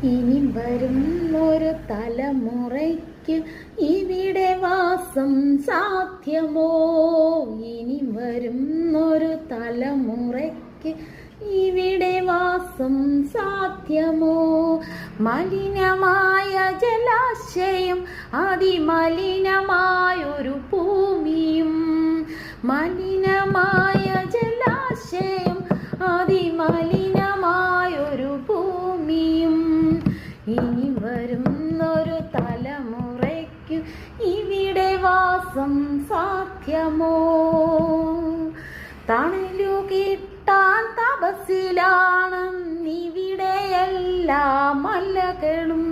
ഇനി വരുന്നൊരു തലമുറയ്ക്ക് ഇവിടെ വാസം സാധ്യമോ? ഇനി വരുന്നൊരു തലമുറയ്ക്ക് ഇവിടെ വാസം സാധ്യമോ? മലിനമായ ജലാശയം, അതിമലിനമായൊരു ഭൂമിയും, മലിനമായ ജലാശയം, അതിമലിനമായൊരു ഭൂമിയും. ഇനി വരുന്നൊരു തലമുറയ്ക്കു ഇവിടെ വാസം സാധ്യമോ? തണലു കിട്ടാൻ തപസ്സിലാണ് ഇവിടെ എല്ലാ മലകളും.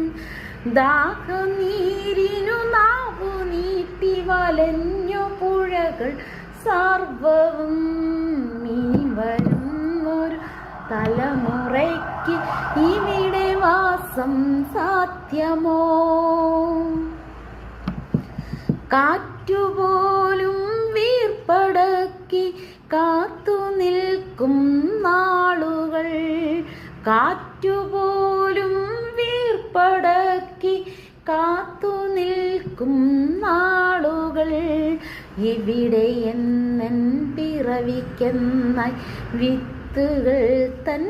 ദാഹനീരിനു നാവു നീട്ടി വലഞ്ഞു പുഴകൾ സർവവും. ഇനി വരുന്നൊരു തലമുറയ്ക്ക് ഇവിടെ വാസം സാധ്യമോ? കാറ്റുപോലും വീർപ്പടക്കി കാത്തു നിൽക്കും നാളുകൾ, കാറ്റുപോലും വീർപ്പടക്കി കാത്തു നിൽക്കും നാളുകൾ. എവിടെ എന്നൻ പിറവിക്കെന്നായി വിത്തുകൾ തൻ